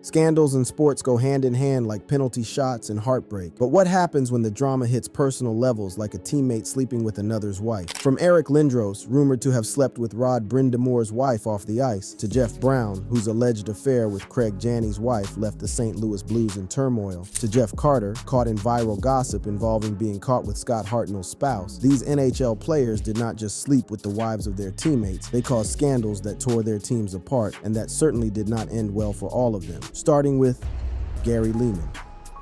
Scandals in sports go hand in hand like penalty shots and heartbreak. But what happens when the drama hits personal levels, like a teammate sleeping with another's wife? From Eric Lindros, rumored to have slept with Rod Brindamore's wife off the ice, to Jeff Brown, whose alleged affair with Craig Janney's wife left the St. Louis Blues in turmoil, to Jeff Carter, caught in viral gossip involving being caught with Scott Hartnell's spouse, these NHL players did not just sleep with the wives of their teammates, they caused scandals that tore their teams apart, and that certainly did not end well for all of them. Starting with Gary Leeman.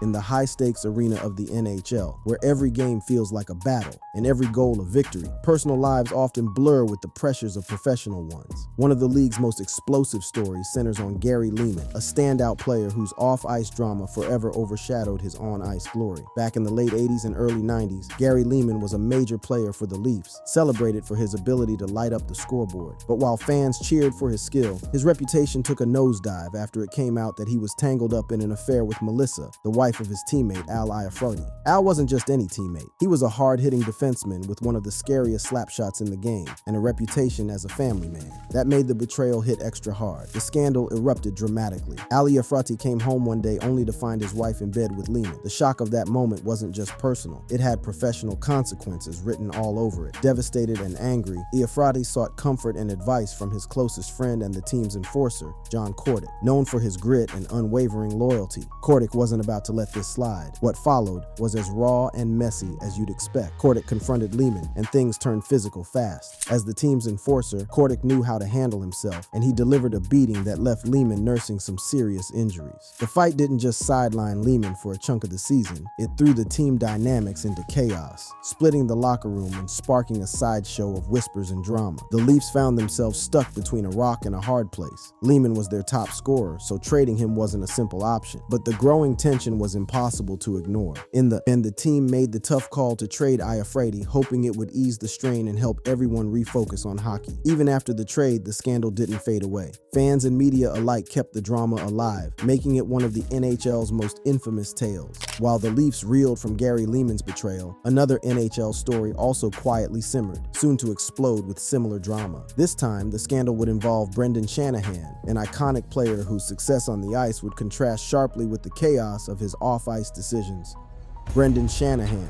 In the high-stakes arena of the NHL, where every game feels like a battle and every goal a victory, personal lives often blur with the pressures of professional ones. One of the league's most explosive stories centers on Gary Leeman, a standout player whose off-ice drama forever overshadowed his on-ice glory. Back in the late 80s and early 90s, Gary Leeman was a major player for the Leafs, celebrated for his ability to light up the scoreboard. But while fans cheered for his skill, his reputation took a nosedive after it came out that he was tangled up in an affair with Melissa, the wife of his teammate Al Iafrate. Al wasn't just any teammate. He was a hard-hitting defenseman with one of the scariest slapshots in the game and a reputation as a family man. That made the betrayal hit extra hard. The scandal erupted dramatically. Al Iafrate came home one day only to find his wife in bed with Leeman. The shock of that moment wasn't just personal. It had professional consequences written all over it. Devastated and angry, Iafrate sought comfort and advice from his closest friend and the team's enforcer, John Kordic. Known for his grit and unwavering loyalty, Kordic wasn't about to let this slide. What followed was as raw and messy as you'd expect. Kordic confronted Leeman, and things turned physical fast. As the team's enforcer, Kordic knew how to handle himself, and he delivered a beating that left Leeman nursing some serious injuries. The fight didn't just sideline Leeman for a chunk of the season, it threw the team dynamics into chaos, splitting the locker room and sparking a sideshow of whispers and drama. The Leafs found themselves stuck between a rock and a hard place. Leeman was their top scorer, so trading him wasn't a simple option. But the growing tension was impossible to ignore. In the end, the team made the tough call to trade Iafrate, hoping it would ease the strain and help everyone refocus on hockey. Even after the trade, the scandal didn't fade away. Fans and media alike kept the drama alive, making it one of the NHL's most infamous tales. While the Leafs reeled from Gary Leeman's betrayal, another NHL story also quietly simmered, soon to explode with similar drama. This time, the scandal would involve Brendan Shanahan, an iconic player whose success on the ice would contrast sharply with the chaos of his off-ice decisions. Brendan Shanahan.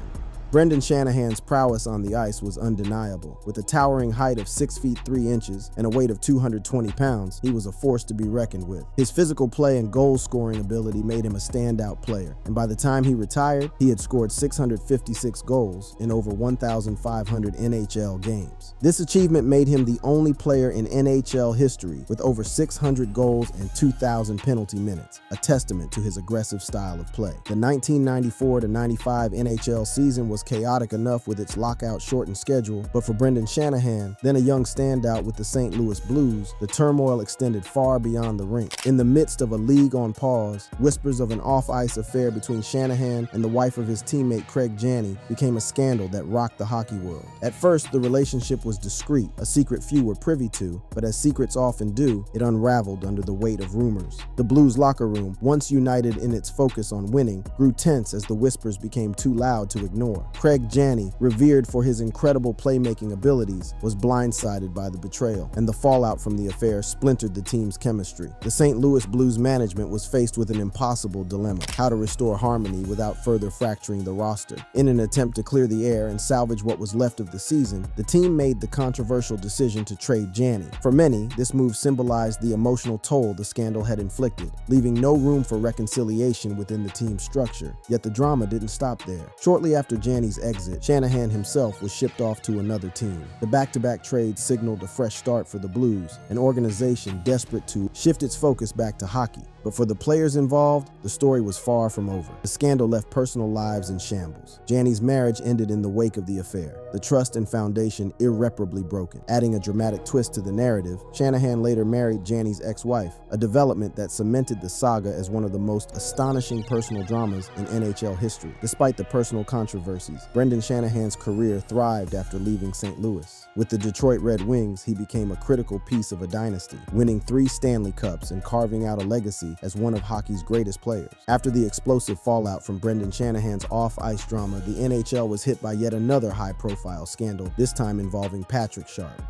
Brendan Shanahan's prowess on the ice was undeniable. With a towering height of 6 feet 3 inches and a weight of 220 pounds, he was a force to be reckoned with. His physical play and goal-scoring ability made him a standout player, and by the time he retired, he had scored 656 goals in over 1,500 NHL games. This achievement made him the only player in NHL history with over 600 goals and 2,000 penalty minutes, a testament to his aggressive style of play. The 1994-95 NHL season was chaotic enough with its lockout-shortened schedule, but for Brendan Shanahan, then a young standout with the St. Louis Blues, the turmoil extended far beyond the rink. In the midst of a league on pause, whispers of an off-ice affair between Shanahan and the wife of his teammate Craig Janney became a scandal that rocked the hockey world. At first, the relationship was discreet, a secret few were privy to, but as secrets often do, it unraveled under the weight of rumors. The Blues locker room, once united in its focus on winning, grew tense as the whispers became too loud to ignore. Craig Janney, revered for his incredible playmaking abilities, was blindsided by the betrayal, and the fallout from the affair splintered the team's chemistry. The St. Louis Blues management was faced with an impossible dilemma: how to restore harmony without further fracturing the roster. In an attempt to clear the air and salvage what was left of the season, the team made the controversial decision to trade Janney. For many, this move symbolized the emotional toll the scandal had inflicted, leaving no room for reconciliation within the team's structure. Yet the drama didn't stop there. Shortly after Janney's exit, Shanahan himself was shipped off to another team. The back-to-back trades signaled a fresh start for the Blues, an organization desperate to shift its focus back to hockey. But for the players involved, the story was far from over. The scandal left personal lives in shambles. Janney's marriage ended in the wake of the affair, the trust and foundation irreparably broken. Adding a dramatic twist to the narrative, Shanahan later married Janney's ex-wife, a development that cemented the saga as one of the most astonishing personal dramas in NHL history. Despite the personal controversies, Brendan Shanahan's career thrived after leaving St. Louis. With the Detroit Red Wings, he became a critical piece of a dynasty, winning 3 Stanley Cups and carving out a legacy as one of hockey's greatest players. After the explosive fallout from Brendan Shanahan's off-ice drama, the NHL was hit by yet another high-profile scandal, this time involving Patrick Sharp.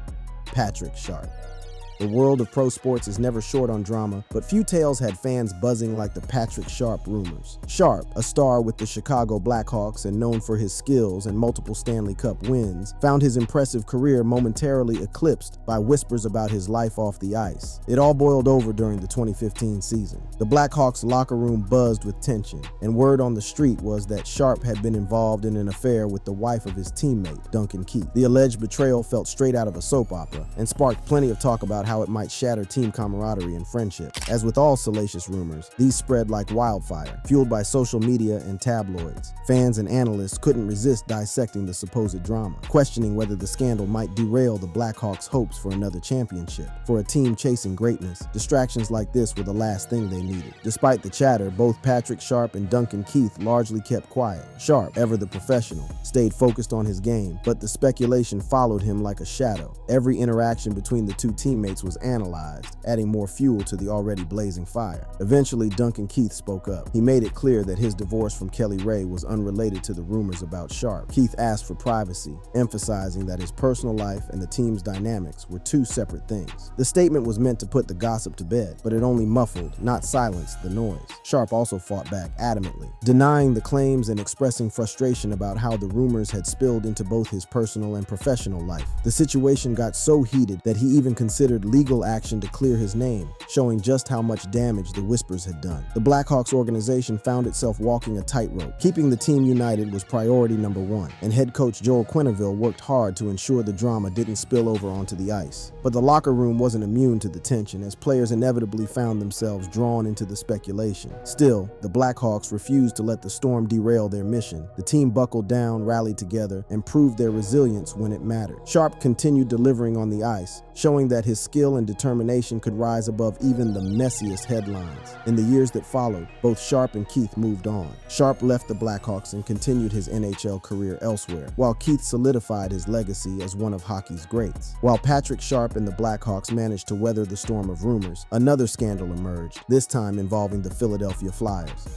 The world of pro sports is never short on drama, but few tales had fans buzzing like the Patrick Sharp rumors. Sharp, a star with the Chicago Blackhawks and known for his skills and multiple Stanley Cup wins, found his impressive career momentarily eclipsed by whispers about his life off the ice. It all boiled over during the 2015 season. The Blackhawks locker room buzzed with tension, and word on the street was that Sharp had been involved in an affair with the wife of his teammate, Duncan Keith. The alleged betrayal felt straight out of a soap opera and sparked plenty of talk about how it might shatter team camaraderie and friendship. As with all salacious rumors, these spread like wildfire, fueled by social media and tabloids. Fans and analysts couldn't resist dissecting the supposed drama, questioning whether the scandal might derail the Blackhawks' hopes for another championship. For a team chasing greatness, distractions like this were the last thing they needed. Despite the chatter, both Patrick Sharp and Duncan Keith largely kept quiet. Sharp, ever the professional, stayed focused on his game, but the speculation followed him like a shadow. Every interaction between the two teammates was analyzed, adding more fuel to the already blazing fire. Eventually, Duncan Keith spoke up. He made it clear that his divorce from Kelly Ray was unrelated to the rumors about Sharp. Keith asked for privacy, emphasizing that his personal life and the team's dynamics were two separate things. The statement was meant to put the gossip to bed, but it only muffled, not silenced, the noise. Sharp also fought back adamantly, denying the claims and expressing frustration about how the rumors had spilled into both his personal and professional life. The situation got so heated that he even considered legal action to clear his name, showing just how much damage the whispers had done. The Blackhawks organization found itself walking a tightrope. Keeping the team united was priority number one, and head coach Joel Quenneville worked hard to ensure the drama didn't spill over onto the ice. But the locker room wasn't immune to the tension, as players inevitably found themselves drawn into the speculation. Still, the Blackhawks refused to let the storm derail their mission. The team buckled down, rallied together, and proved their resilience when it mattered. Sharp continued delivering on the ice, showing that his skill and determination could rise above even the messiest headlines. In the years that followed, both Sharp and Keith moved on. Sharp left the Blackhawks and continued his NHL career elsewhere, while Keith solidified his legacy as one of hockey's greats. While Patrick Sharp and the Blackhawks managed to weather the storm of rumors, another scandal emerged, this time involving the Philadelphia Flyers.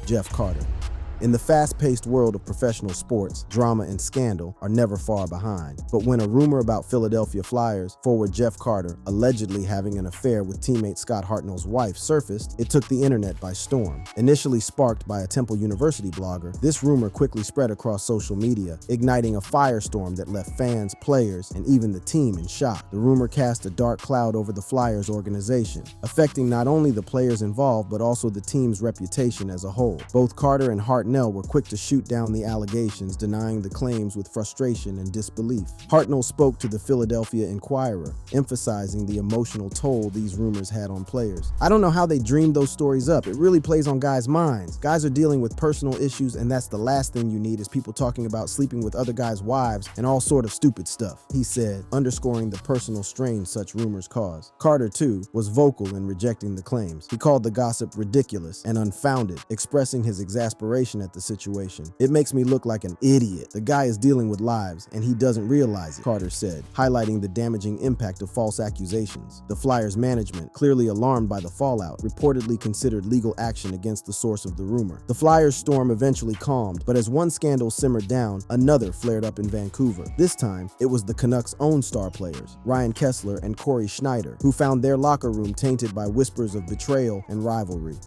Jeff Carter. In the fast-paced world of professional sports, drama and scandal are never far behind. But when a rumor about Philadelphia Flyers forward Jeff Carter allegedly having an affair with teammate Scott Hartnell's wife surfaced, it took the internet by storm. Initially sparked by a Temple University blogger, this rumor quickly spread across social media, igniting a firestorm that left fans, players, and even the team in shock. The rumor cast a dark cloud over the Flyers organization, affecting not only the players involved but also the team's reputation as a whole. Both Carter and Hartnell were quick to shoot down the allegations, denying the claims with frustration and disbelief. Hartnell spoke to the Philadelphia Inquirer, emphasizing the emotional toll these rumors had on players. "I don't know how they dreamed those stories up. It really plays on guys' minds. Guys are dealing with personal issues, and that's the last thing you need is people talking about sleeping with other guys' wives and all sort of stupid stuff," he said, underscoring the personal strain such rumors cause. Carter, too, was vocal in rejecting the claims. He called the gossip ridiculous and unfounded, expressing his exasperation at the situation. "It makes me look like an idiot. The guy is dealing with lives, and he doesn't realize it," Carter said, highlighting the damaging impact of false accusations. The Flyers management, clearly alarmed by the fallout, reportedly considered legal action against the source of the rumor. The Flyers' storm eventually calmed, but as one scandal simmered down, another flared up in Vancouver. This time, it was the Canucks' own star players, Ryan Kesler and Corey Schneider, who found their locker room tainted by whispers of betrayal and rivalry.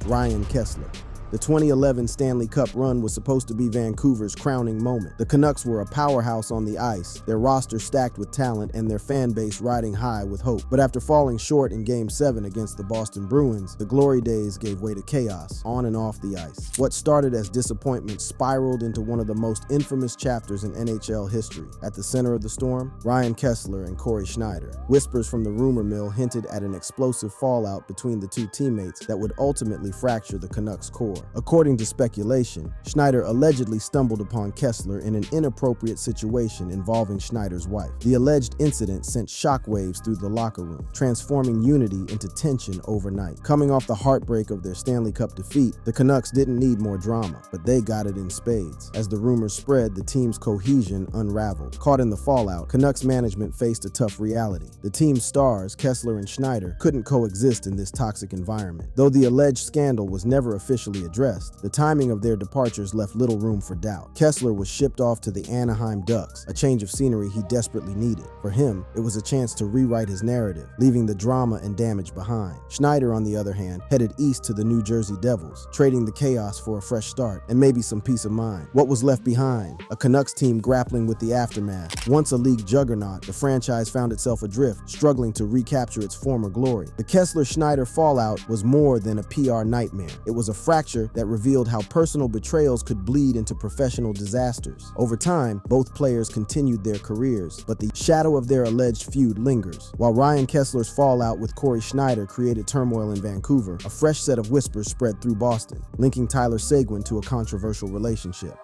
Ryan Kesler. The 2011 Stanley Cup run was supposed to be Vancouver's crowning moment. The Canucks were a powerhouse on the ice, their roster stacked with talent and their fan base riding high with hope. But after falling short in Game 7 against the Boston Bruins, the glory days gave way to chaos, on and off the ice. What started as disappointment spiraled into one of the most infamous chapters in NHL history. At the center of the storm, Ryan Kesler and Corey Schneider. Whispers from the rumor mill hinted at an explosive fallout between the two teammates that would ultimately fracture the Canucks' core. According to speculation, Schneider allegedly stumbled upon Kesler in an inappropriate situation involving Schneider's wife. The alleged incident sent shockwaves through the locker room, transforming unity into tension overnight. Coming off the heartbreak of their Stanley Cup defeat, the Canucks didn't need more drama, but they got it in spades. As the rumors spread, the team's cohesion unraveled. Caught in the fallout, Canucks management faced a tough reality. The team's stars, Kesler and Schneider, couldn't coexist in this toxic environment. Though the alleged scandal was never officially formally addressed, the timing of their departures left little room for doubt. Kessler was shipped off to the Anaheim Ducks, a change of scenery he desperately needed. For him, it was a chance to rewrite his narrative, leaving the drama and damage behind. Schneider, on the other hand, headed east to the New Jersey Devils, trading the chaos for a fresh start and maybe some peace of mind. What was left behind? A Canucks team grappling with the aftermath. Once a league juggernaut, the franchise found itself adrift, struggling to recapture its former glory. The Kessler-Schneider fallout was more than a PR nightmare. It was a fracture that revealed how personal betrayals could bleed into professional disasters. Over time, both players continued their careers, but the shadow of their alleged feud lingers. While Ryan Kessler's fallout with Corey Schneider created turmoil in Vancouver, a fresh set of whispers spread through Boston, linking Tyler Seguin to a controversial relationship.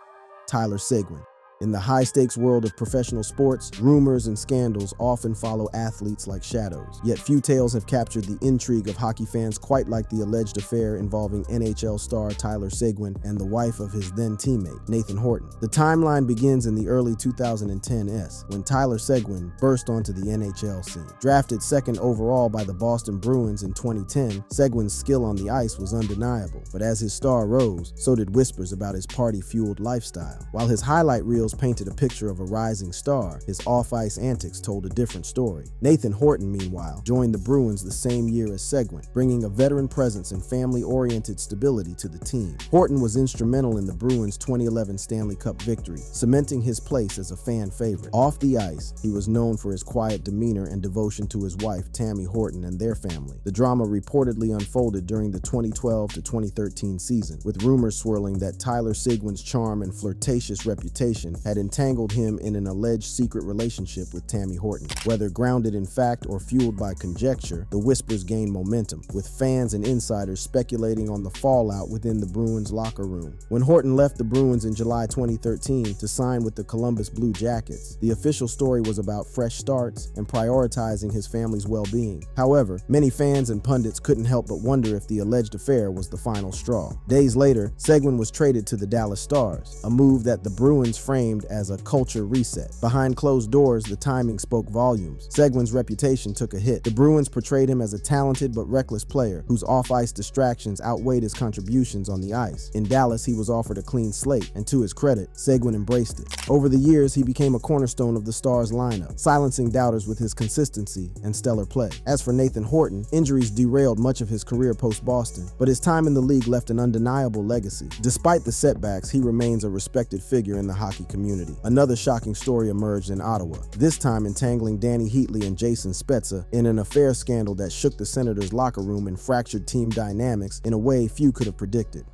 Tyler Seguin. In the high-stakes world of professional sports, rumors and scandals often follow athletes like shadows. Yet few tales have captured the intrigue of hockey fans quite like the alleged affair involving NHL star Tyler Seguin and the wife of his then-teammate, Nathan Horton. The timeline begins in the early 2010s, when Tyler Seguin burst onto the NHL scene. Drafted second overall by the Boston Bruins in 2010, Seguin's skill on the ice was undeniable, but as his star rose, so did whispers about his party-fueled lifestyle. While his highlight reels painted a picture of a rising star, his off-ice antics told a different story. Nathan Horton, meanwhile, joined the Bruins the same year as Seguin, bringing a veteran presence and family-oriented stability to the team. Horton was instrumental in the Bruins' 2011 Stanley Cup victory, cementing his place as a fan favorite. Off the ice, he was known for his quiet demeanor and devotion to his wife, Tammy Horton, and their family. The drama reportedly unfolded during the 2012 to 2013 season, with rumors swirling that Tyler Seguin's charm and flirtatious reputation had entangled him in an alleged secret relationship with Tammy Horton. Whether grounded in fact or fueled by conjecture, the whispers gained momentum, with fans and insiders speculating on the fallout within the Bruins locker room. When Horton left the Bruins in July 2013 to sign with the Columbus Blue Jackets, the official story was about fresh starts and prioritizing his family's well-being. However, many fans and pundits couldn't help but wonder if the alleged affair was the final straw. Days later, Seguin was traded to the Dallas Stars, a move that the Bruins framed as a culture reset. Behind closed doors, the timing spoke volumes. Seguin's reputation took a hit. The Bruins portrayed him as a talented but reckless player whose off-ice distractions outweighed his contributions on the ice. In Dallas, he was offered a clean slate, and to his credit, Seguin embraced it. Over the years, he became a cornerstone of the Stars lineup, silencing doubters with his consistency and stellar play. As for Nathan Horton, injuries derailed much of his career post-Boston, but his time in the league left an undeniable legacy. Despite the setbacks, he remains a respected figure in the hockey community. Another shocking story emerged in Ottawa, this time entangling Danny Heatley and Jason Spezza in an affair scandal that shook the Senators' locker room and fractured team dynamics in a way few could have predicted.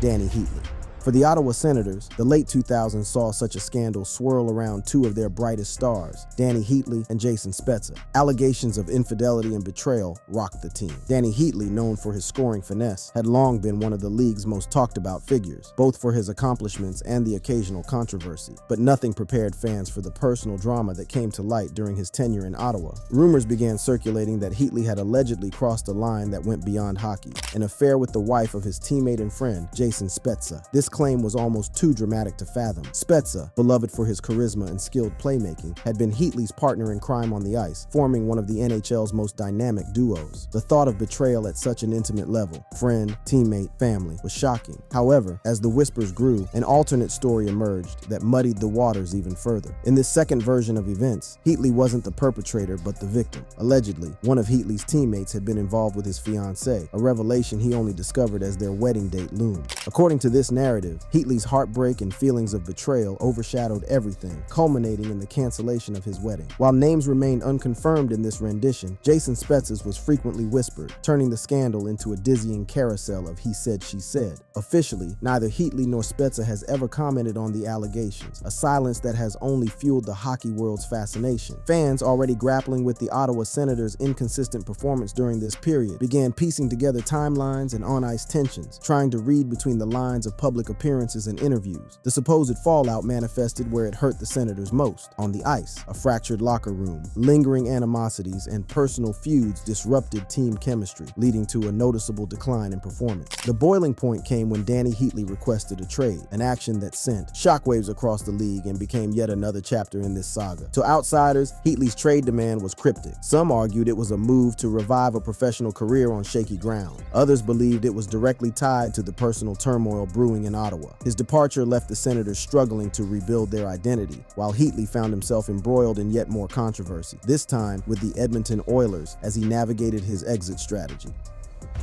Danny Heatley. For the Ottawa Senators, the late 2000s saw such a scandal swirl around two of their brightest stars, Danny Heatley and Jason Spezza. Allegations of infidelity and betrayal rocked the team. Danny Heatley, known for his scoring finesse, had long been one of the league's most talked about figures, both for his accomplishments and the occasional controversy. But nothing prepared fans for the personal drama that came to light during his tenure in Ottawa. Rumors began circulating that Heatley had allegedly crossed a line that went beyond hockey, an affair with the wife of his teammate and friend, Jason Spezza. This claim was almost too dramatic to fathom. Spezza, beloved for his charisma and skilled playmaking, had been Heatley's partner in crime on the ice, forming one of the NHL's most dynamic duos. The thought of betrayal at such an intimate level, friend, teammate, family, was shocking. However, as the whispers grew, an alternate story emerged that muddied the waters even further. In this second version of events, Heatley wasn't the perpetrator but the victim. Allegedly, one of Heatley's teammates had been involved with his fiancée, a revelation he only discovered as their wedding date loomed. According to this narrative, Heatley's heartbreak and feelings of betrayal overshadowed everything, culminating in the cancellation of his wedding. While names remained unconfirmed in this rendition, Jason Spezza's was frequently whispered, turning the scandal into a dizzying carousel of he said, she said. Officially, neither Heatley nor Spezza has ever commented on the allegations, a silence that has only fueled the hockey world's fascination. Fans, already grappling with the Ottawa Senators' inconsistent performance during this period, began piecing together timelines and on-ice tensions, trying to read between the lines of public public appearances and interviews. The supposed fallout manifested where it hurt the Senators most, on the ice. A fractured locker room, lingering animosities, and personal feuds disrupted team chemistry, leading to a noticeable decline in performance. The boiling point came when Danny Heatley requested a trade, an action that sent shockwaves across the league and became yet another chapter in this saga. To outsiders, Heatley's trade demand was cryptic. Some argued it was a move to revive a professional career on shaky ground. Others believed it was directly tied to the personal turmoil brewing in Ottawa. His departure left the Senators struggling to rebuild their identity, while Heatley found himself embroiled in yet more controversy, this time with the Edmonton Oilers as he navigated his exit strategy.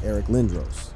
Eric Lindros.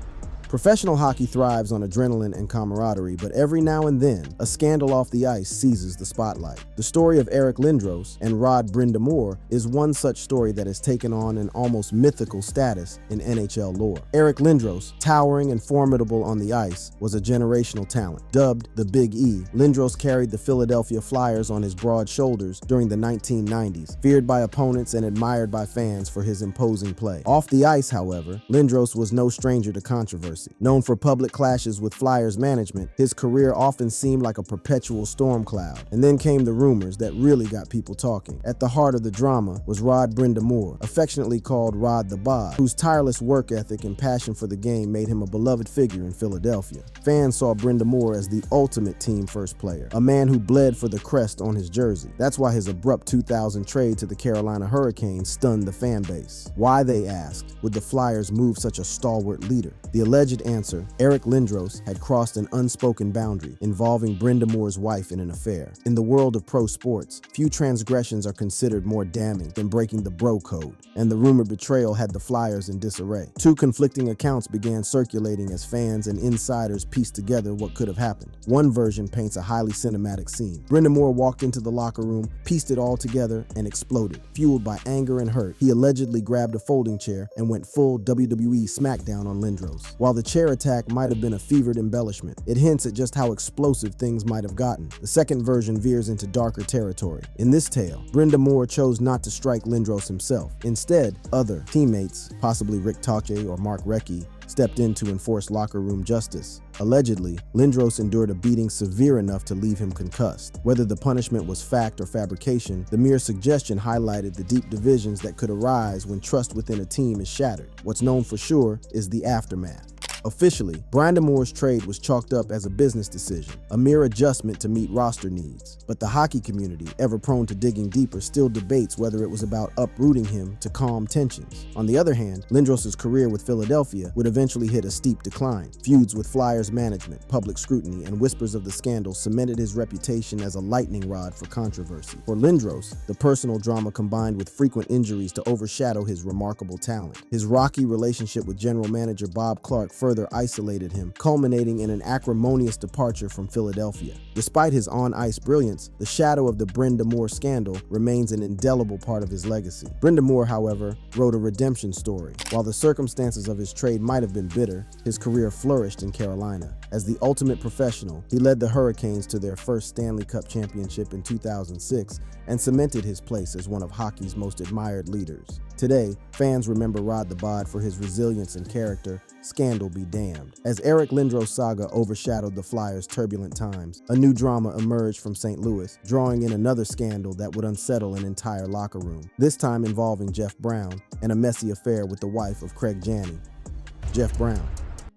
Professional hockey thrives on adrenaline and camaraderie, but every now and then, a scandal off the ice seizes the spotlight. The story of Eric Lindros and Rod Brind'Amour is one such story that has taken on an almost mythical status in NHL lore. Eric Lindros, towering and formidable on the ice, was a generational talent. Dubbed the Big E, Lindros carried the Philadelphia Flyers on his broad shoulders during the 1990s, feared by opponents and admired by fans for his imposing play. Off the ice, however, Lindros was no stranger to controversy. Known for public clashes with Flyers management, his career often seemed like a perpetual storm cloud. And then came the rumors that really got people talking. At the heart of the drama was Rod Brind'Amour, affectionately called Rod the Bod, whose tireless work ethic and passion for the game made him a beloved figure in Philadelphia. Fans saw Brind'Amour as the ultimate team-first player, a man who bled for the crest on his jersey. That's why his abrupt 2000 trade to the Carolina Hurricanes stunned the fan base. Why, they asked, would the Flyers move such a stalwart leader? The alleged answer, Eric Lindros had crossed an unspoken boundary involving Brind'Amour's wife in an affair. In the world of pro sports, few transgressions are considered more damning than breaking the bro code, and the rumored betrayal had the Flyers in disarray. Two conflicting accounts began circulating as fans and insiders pieced together what could have happened. One version paints a highly cinematic scene. Brind'Amour walked into the locker room, pieced it all together, and exploded. Fueled by anger and hurt, he allegedly grabbed a folding chair and went full WWE SmackDown on Lindros. While the chair attack might have been a fevered embellishment, it hints at just how explosive things might have gotten. The second version veers into darker territory. In this tale, Brind'Amour chose not to strike Lindros himself. Instead, other teammates, possibly Rick Tache or Mark Recchi, stepped in to enforce locker room justice. Allegedly, Lindros endured a beating severe enough to leave him concussed. Whether the punishment was fact or fabrication, the mere suggestion highlighted the deep divisions that could arise when trust within a team is shattered. What's known for sure is the aftermath. Officially, Brind'Amour's trade was chalked up as a business decision, a mere adjustment to meet roster needs. But the hockey community, ever prone to digging deeper, still debates whether it was about uprooting him to calm tensions. On the other hand, Lindros' career with Philadelphia would eventually hit a steep decline. Feuds with Flyers management, public scrutiny, and whispers of the scandal cemented his reputation as a lightning rod for controversy. For Lindros, the personal drama combined with frequent injuries to overshadow his remarkable talent. His rocky relationship with general manager Bob Clarke further isolated him, culminating in an acrimonious departure from Philadelphia. Despite his on-ice brilliance, the shadow of the Brind'Amour scandal remains an indelible part of his legacy. Brind'Amour, however, wrote a redemption story. While the circumstances of his trade might have been bitter, his career flourished in Carolina. As the ultimate professional, he led the Hurricanes to their first Stanley Cup championship in 2006 and cemented his place as one of hockey's most admired leaders. Today, fans remember Rod the Bod for his resilience and character. Scandal be damned. As Eric Lindros' saga overshadowed the Flyers' turbulent times, a new drama emerged from St. Louis, drawing in another scandal that would unsettle an entire locker room, this time involving Jeff Brown and a messy affair with the wife of Craig Janney. Jeff Brown.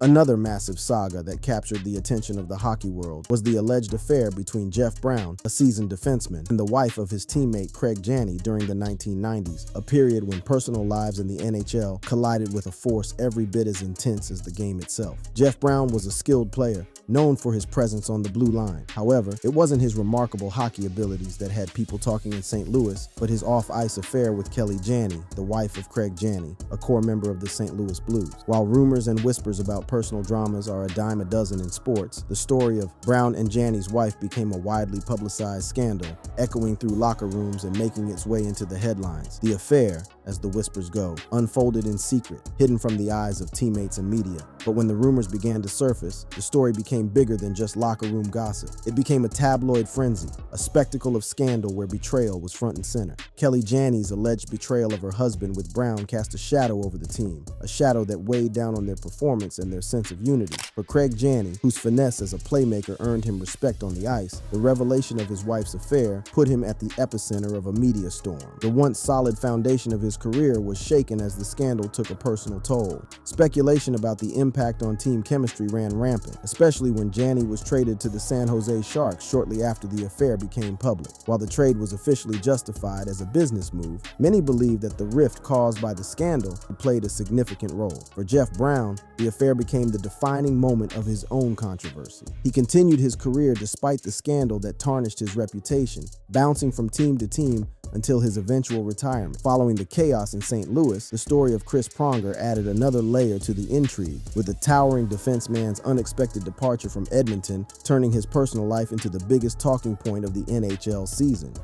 Another massive saga that captured the attention of the hockey world was the alleged affair between Jeff Brown, a seasoned defenseman, and the wife of his teammate Craig Janney during the 1990s, a period when personal lives in the NHL collided with a force every bit as intense as the game itself. Jeff Brown was a skilled player, known for his presence on the blue line. However, it wasn't his remarkable hockey abilities that had people talking in St. Louis, but his off-ice affair with Kelly Janney, the wife of Craig Janney, a core member of the St. Louis Blues. While rumors and whispers about personal dramas are a dime a dozen in sports, the story of Brown and Janney's wife became a widely publicized scandal, echoing through locker rooms and making its way into the headlines. The affair, as the whispers go, unfolded in secret, hidden from the eyes of teammates and media. But when the rumors began to surface, the story became bigger than just locker room gossip. It became a tabloid frenzy, a spectacle of scandal where betrayal was front and center. Kelly Janney's alleged betrayal of her husband with Brown cast a shadow over the team, a shadow that weighed down on their performance and their sense of unity. For Craig Janney, whose finesse as a playmaker earned him respect on the ice, the revelation of his wife's affair put him at the epicenter of a media storm. The once solid foundation of his career was shaken as the scandal took a personal toll. Speculation about the impact on team chemistry ran rampant, especially when Janney was traded to the San Jose Sharks shortly after the affair became public. While the trade was officially justified as a business move, many believe that the rift caused by the scandal played a significant role. For Jeff Brown, the affair became the defining moment of his own controversy. He continued his career despite the scandal that tarnished his reputation, bouncing from team to team until his eventual retirement. Following the chaos in St. Louis, the story of Chris Pronger added another layer to the intrigue, with the towering defenseman's unexpected departure from Edmonton turning his personal life into the biggest talking point of the NHL season.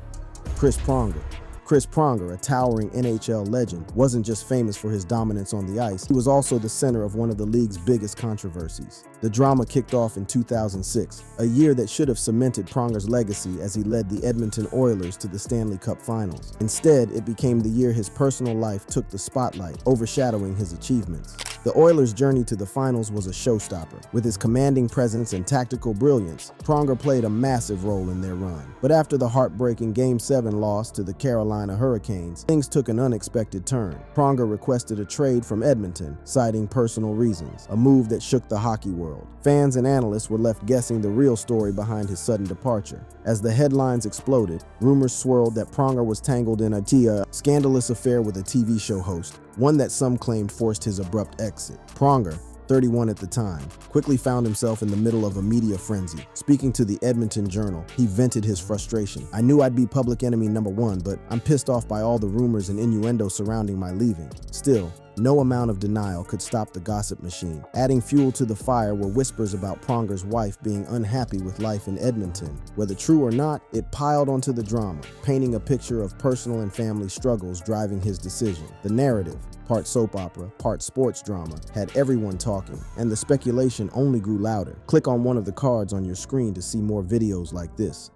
Chris Pronger, a towering NHL legend, wasn't just famous for his dominance on the ice, he was also the center of one of the league's biggest controversies. The drama kicked off in 2006, a year that should have cemented Pronger's legacy as he led the Edmonton Oilers to the Stanley Cup Finals. Instead, it became the year his personal life took the spotlight, overshadowing his achievements. The Oilers' journey to the finals was a showstopper. With his commanding presence and tactical brilliance, Pronger played a massive role in their run. But after the heartbreaking Game 7 loss to the Carolina Hurricanes, things took an unexpected turn. Pronger requested a trade from Edmonton, citing personal reasons, a move that shook the hockey world. Fans and analysts were left guessing the real story behind his sudden departure. As the headlines exploded, rumors swirled that Pronger was tangled in a scandalous affair with a TV show host, one that some claimed forced his abrupt exit. Pronger, 31 at the time, quickly found himself in the middle of a media frenzy. Speaking to the Edmonton Journal, he vented his frustration. "I knew I'd be public enemy number one, but I'm pissed off by all the rumors and innuendo surrounding my leaving. Still, no amount of denial could stop the gossip machine." Adding fuel to the fire were whispers about Pronger's wife being unhappy with life in Edmonton. Whether true or not, it piled onto the drama, painting a picture of personal and family struggles driving his decision. The narrative, part soap opera, part sports drama, had everyone talking, and the speculation only grew louder. Click on one of the cards on your screen to see more videos like this.